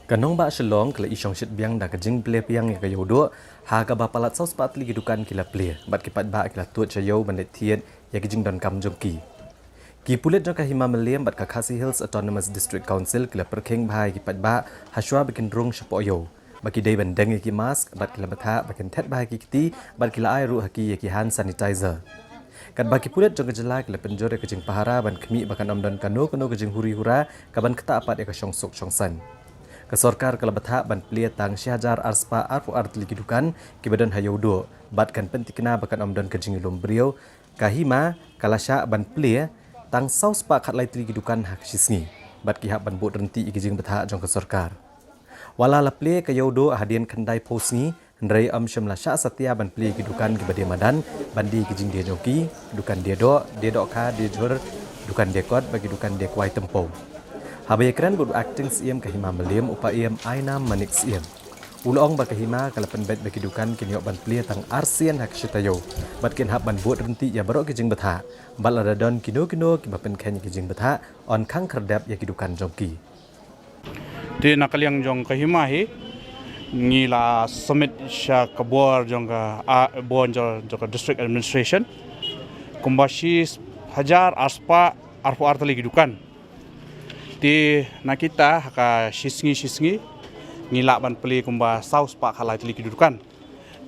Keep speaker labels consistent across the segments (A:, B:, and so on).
A: Kanong ba shalong kala isyong shit biang da kajing ple piang ya kayo do ha ka ba palat saus pat li gidukan kila ple bat kipat ba kila tuat chayo bandet thiet ya kajing don kam jongki ki pulit jong ka hima meliam bat ka Khasi Hills Autonomous District Council kila perkheng bhai kipat ba haswa bikin rung shapoyo baki dei bandeng ki mask bat kila batha bakin thet bhai ki kiti bat kila ai ru haki ya ki hand sanitizer kat baki pulit jong kejela kila penjore kajing pahara ban kemi bakan amdan kano kajing huri hura kaban kata apat ya ka syong sok syong san Kesorkar kalau betha ban plia tang Syahajar arspa arfu art ligidukan kibadan hayaudo batkan pentikna bakan omdon kejing ilum brio kahima kalasya ban plia tang saus pa khat lai ligidukan hak sisngi bat ki hak ban bot renti igijing betha jong kesorkar wala la plia kayaudo hadian kandai posni ndrei shimla sya satya ban plia gidukan kibade madan bandi kijing dia joki dukan dia do kha dia jur dukan dia kot bagi dukan dia kwai tempo Habaya keren buat acting siem kahima meliam upa iem aina manik siem. Ulong ba kahima kalapan bet bagi dukan kinyok ban plia tang arsian hak syitayo. Bat kin hab ban buat renti ya barok kijing betha. Bal radon kino kibapen ken kijing betha on kang kerdap ya kidukan jongki.
B: Di nakaliang jong kahima hi ngila summit sya kabor jong ka bon jong ka district administration kumbashi hajar aspa arfu artali kidukan. Di nakita haka shisngi ngila ban peli kumba saus pak halai teli kidudukan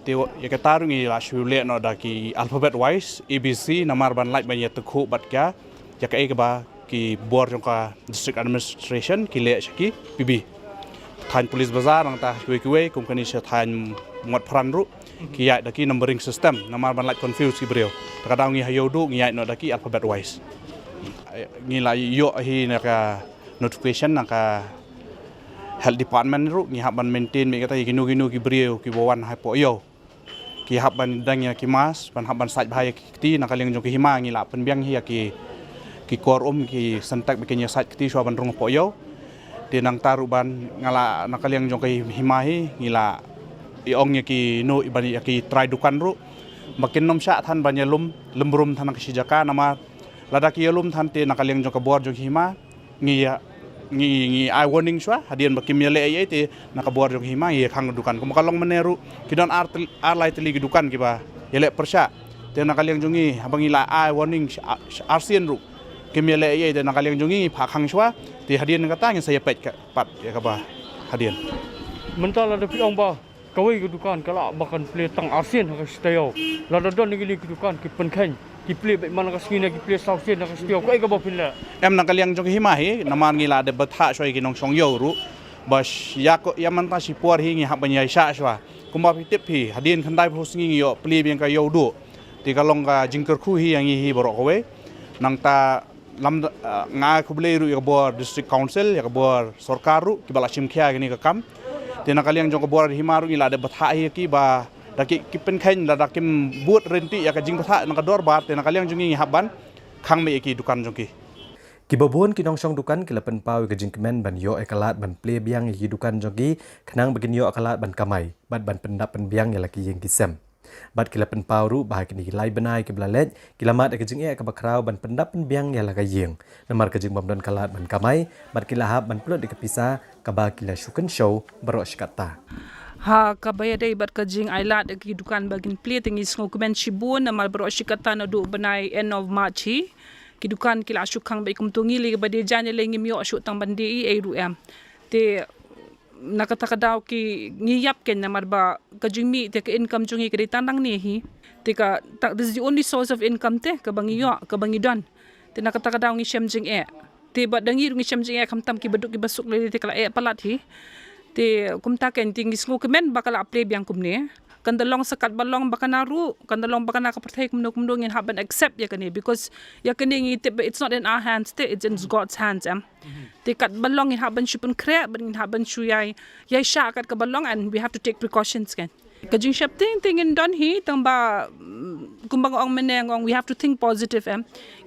B: ti ya kataru ngila shule no daki alphabet wise ABC namar ban like ban ya tekhu bat kya ya ka ba ki bor jongka district administration ki le shaki PB than police bazar ang ta kuwe kumkani sha than mot pran ru ki ya daki numbering system namar ban like confuse ki brio kadang ngi hayodu ngi ya no daki alphabet wise ngila yo hi naka notification naka health department ru ngi haban maintain me kata ginu ki brio ki bawan hai po yo ki haban dangya ki mas ban haban saj bahaya ki naka leng jong ki hima ngi la pen biang hi ki kor ki sentak bikin saj ki so ban rung po yo ti nang taru ban ngala naka leng jong ki hima hi ngi la i ong ki no iban ki try dukan ru makin nom sya than ban lum lembrum than ki sijaka nama ladaki lum than ti naka leng jong ka bor jong hima ngi I warning shwa hadian bakim yale ay te nakabuar jong hima ye khang dukan kumakalong meneru kidon ar lai teli dukan kiba yale persya te nakaliang jongi habang ila I warning arsian ru kim yale ay te nakaliang jongi pha khang shwa te hadian kata ngi saya pet pat ya kaba hadian
C: mental ada piang ba kawai dukan kala bakan play tang arsian ha stayo la don ngi dukan ki penkheng ki play be man ka skina ki play sausian ka stayo ko ay ka ba pila
B: em nakaliang jong hima hi naman ngila de batha shoi kinong song yo ru bas yako yaman ta si por hi ngi habanya sha shwa kumba pitip hi hadin khandai phos ngi yo play biang ka yo du ti kalong ka jingker khu hi yang hi borok kowe nang ta lam nga khuble ru ya bor district council ya bor sarkar ru ki bala sim khya gini ka kam ti nakaliang jong ka bor hima ru ngila de batha hi ki ba daki kipen khain la dakim buat renti ya ka jing batha nang ka dor bar ti nakaliang jong ngi haban khang me ki dukan jong ki
A: Kibabun kinong syong dukan kilapan pau ke jingkemen ban yo ekalat ban ple biang yi dukan jogi kenang begin yo ekalat ban kamai bat ban pendap pen biang ya laki yang kisem bat kilapan pau ru bah kini lai benai ke blalet kilamat ke jing e ke bakrau ban pendap pen biang ya laki yang namar ke jing bamdon kalat ban kamai bat kilahab ban pelot dikepisa ke ba kila syuken show berok syikata
D: ha kabaya dai bat kajing ailat ki dukan bagin ple tingi ngokumen shibun namal berok syikata no du benai end of March hi kidukan kila syukang ba ikum tungi li bade janya lengi mio syuk tang bandi ai ru am te nakata kadaw ki ngiyap ken namar ba kajimi te ka income jungi kri tanang ni hi te ka this is the only source of income te ka bangiyo ka bangidon te nakata kadaw ngi shamjing e te ba dangi ngi shamjing e kamtam ki baduk ki basuk le te kala e palat hi te kumta ken tingi sku kemen bakala play biang kumne kandalong sakat balong bakanaru kandalong bakana kapertai kumno ngin haban accept ya kani because ya kani ngi it's not in our hands it's in God's hands te kat balong ngin haban shipun kre ngin haban shu yai sha kat ka balong and we have to take precautions kan kajing shap tingin don hi tamba kumbang ong meneng we have to think positive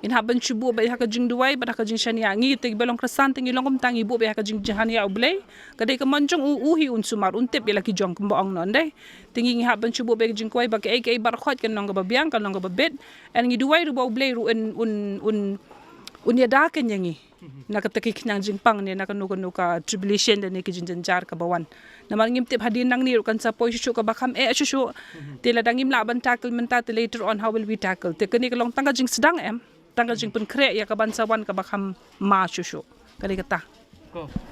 D: in haban shubu ba kajing duwai ba kajing shania ngi te balong krasan tingi longom tangi bu ba kajing jahania ublay kadai ka manjong uhi unsumar untep ya laki jong kumbang non dai tingi ngi haban shubu ba kajing kwai ba ka ai barkhot kan nong ba biang kan nong ba bet and ngi duwai ru ba ublay ru un ya da kan yangi nakataki kinyang jingpang ni nakanuka tribulation dan ni kijinjanjar ka bawan namal ngim tip hadin nang ni kan sa poi shu ka bakam shu tila dangim laban tackle menta later on how will we tackle te kani kalong tangga jing sedang tangga jing pun kre ya ka bansawan ka bakam ma shu kali kata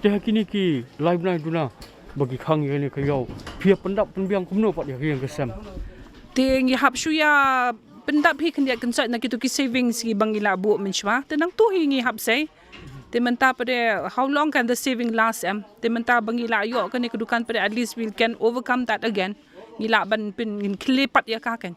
C: Teh kini ki live na duna bagi khang ni kayau pia pendap penbiang kumno pat ya yang kesam.
D: te ngi hap shu ya pendap hi kan ya kan sa nakitu ki savings ki bangila bu menchwa te nang tu hi ngi hap sai te menta pada how long can the saving last te menta bangila yo kan ni kedukan pada at least we can overcome that again ngila ban pin klipat ya ka kan